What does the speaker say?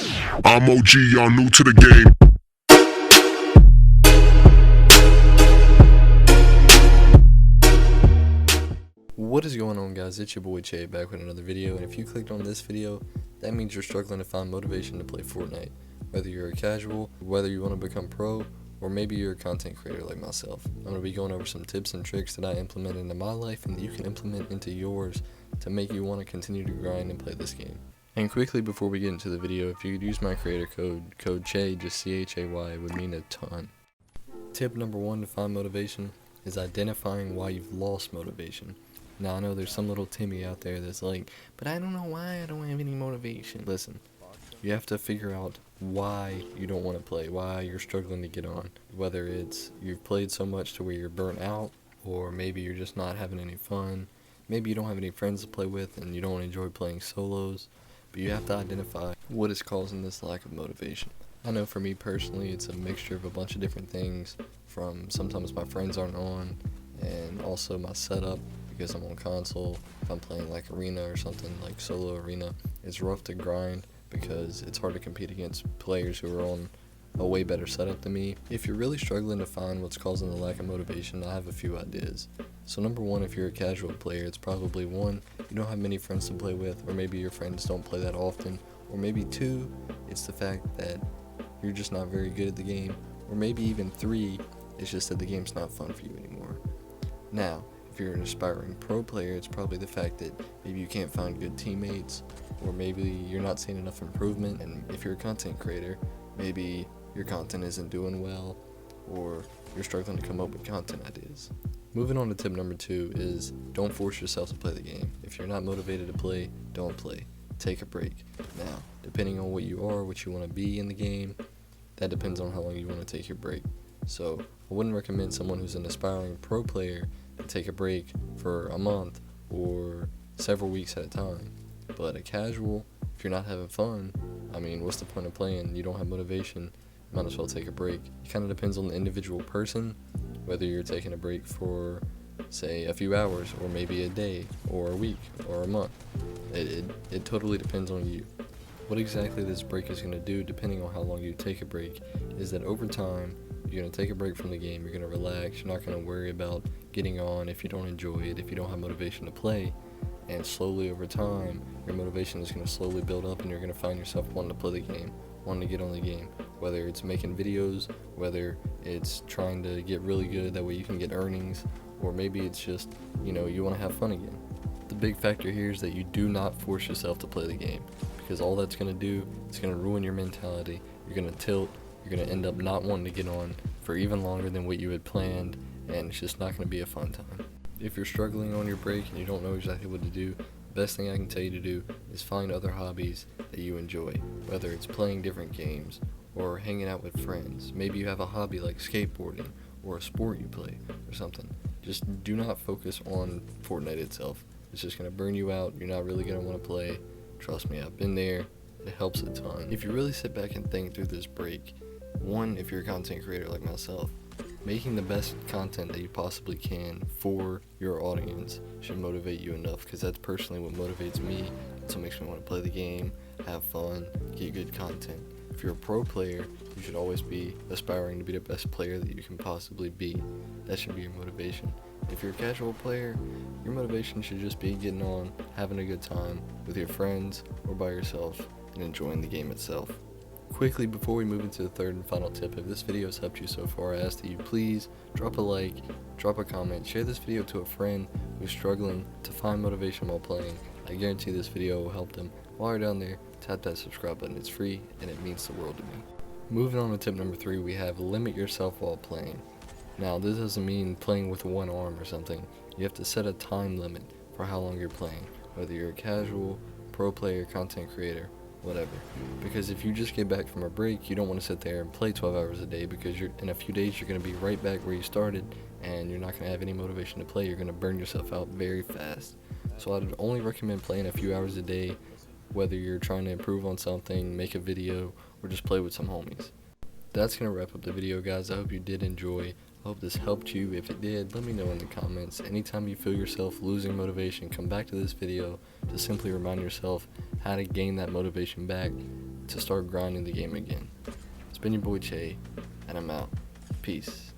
I'm OG, y'all new to the game. What is going on, guys? It's your boy Che back with another video, and if you clicked on this video, that means you're struggling to find motivation to play Fortnite. Whether you're a casual, whether you want to become pro, or maybe you're a content creator like myself. I'm going to be going over some tips and tricks that I implement into my life and that you can implement into yours to make you want to continue to grind and play this game. And quickly before we get into the video, if you could use my creator code CHAY, just C-H-A-Y, it would mean a ton. Tip number 1 to find motivation is identifying why you've lost motivation. Now I know there's some little Timmy out there that's like, but I don't know why I don't have any motivation. Listen, you have to figure out why you don't want to play, why you're struggling to get on. Whether it's you've played so much to where you're burnt out, or maybe you're just not having any fun. Maybe you don't have any friends to play with and you don't enjoy playing solos. But you have to identify what is causing this lack of motivation. I know for me personally, it's a mixture of a bunch of different things, from sometimes my friends aren't on, and also my setup. Because I'm on console, if I'm playing like arena or something like solo arena, it's rough to grind because it's hard to compete against players who are on a way better setup than me. If you're really struggling to find what's causing the lack of motivation, I have a few ideas. So number 1, if you're a casual player, it's probably 1, you don't have many friends to play with, or maybe your friends don't play that often, or maybe 2, it's the fact that you're just not very good at the game, or maybe even 3, it's just that the game's not fun for you anymore. Now, if you're an aspiring pro player, it's probably the fact that maybe you can't find good teammates, or maybe you're not seeing enough improvement. And if you're a content creator, maybe your content isn't doing well, or you're struggling to come up with content ideas. Moving on to tip number 2 is don't force yourself to play the game. If you're not motivated to play, don't play. Take a break. Now, depending on what you are, what you want to be in the game, that depends on how long you want to take your break. So I wouldn't recommend someone who's an aspiring pro player to take a break for a month or several weeks at a time. But a casual, if you're not having fun, I mean, what's the point of playing? You don't have motivation, you might as well take a break. It kind of depends on the individual person, whether you're taking a break for, say, a few hours, or maybe a day, or a week, or a month. It totally depends on you. What exactly this break is going to do, depending on how long you take a break, is that over time, you're going to take a break from the game, you're going to relax, you're not going to worry about getting on if you don't enjoy it, if you don't have motivation to play, and slowly over time, your motivation is going to slowly build up and you're going to find yourself wanting to play the game, wanting to get on the game, whether it's making videos, whether it's trying to get really good, that way you can get earnings, or maybe it's just, you want to have fun again. The big factor here is that you do not force yourself to play the game, because all that's going to do is going to ruin your mentality. You're going to tilt, you're going to end up not wanting to get on for even longer than what you had planned, and it's just not going to be a fun time. If you're struggling on your break and you don't know exactly what to do, the best thing I can tell you to do is find other hobbies that you enjoy, whether it's playing different games or hanging out with friends. Maybe you have a hobby like skateboarding or a sport you play or something. Just do not focus on Fortnite itself. It's just going to burn you out. You're not really going to want to play. Trust me, I've been there. It helps a ton. If you really sit back and think through this break, 1, if you're a content creator like myself, making the best content that you possibly can for your audience should motivate you enough, because that's personally what motivates me. That's what makes me want to play the game, have fun, get good content. If you're a pro player, you should always be aspiring to be the best player that you can possibly be. That should be your motivation. If you're a casual player, your motivation should just be getting on, having a good time with your friends or by yourself, and enjoying the game itself. Quickly, before we move into the third and final tip, if this video has helped you so far, I ask that you please drop a like, drop a comment, share this video to a friend who's struggling to find motivation while playing. I guarantee this video will help them. While you're down there, tap that subscribe button. It's free and it means the world to me. Moving on to tip number 3, we have limit yourself while playing. Now, this doesn't mean playing with one arm or something. You have to set a time limit for how long you're playing, whether you're a casual, pro player, content creator, whatever. Because if you just get back from a break, you don't want to sit there and play 12 hours a day, because in a few days you're going to be right back where you started and you're not going to have any motivation to play. You're going to burn yourself out very fast. So I'd only recommend playing a few hours a day, whether you're trying to improve on something, make a video, or just play with some homies. That's going to wrap up the video, guys. I hope you did enjoy. I hope this helped you. If it did, let me know in the comments. Anytime you feel yourself losing motivation, come back to this video to simply remind yourself how to gain that motivation back. to start grinding the game again. It's been your boy Che, and I'm out. Peace.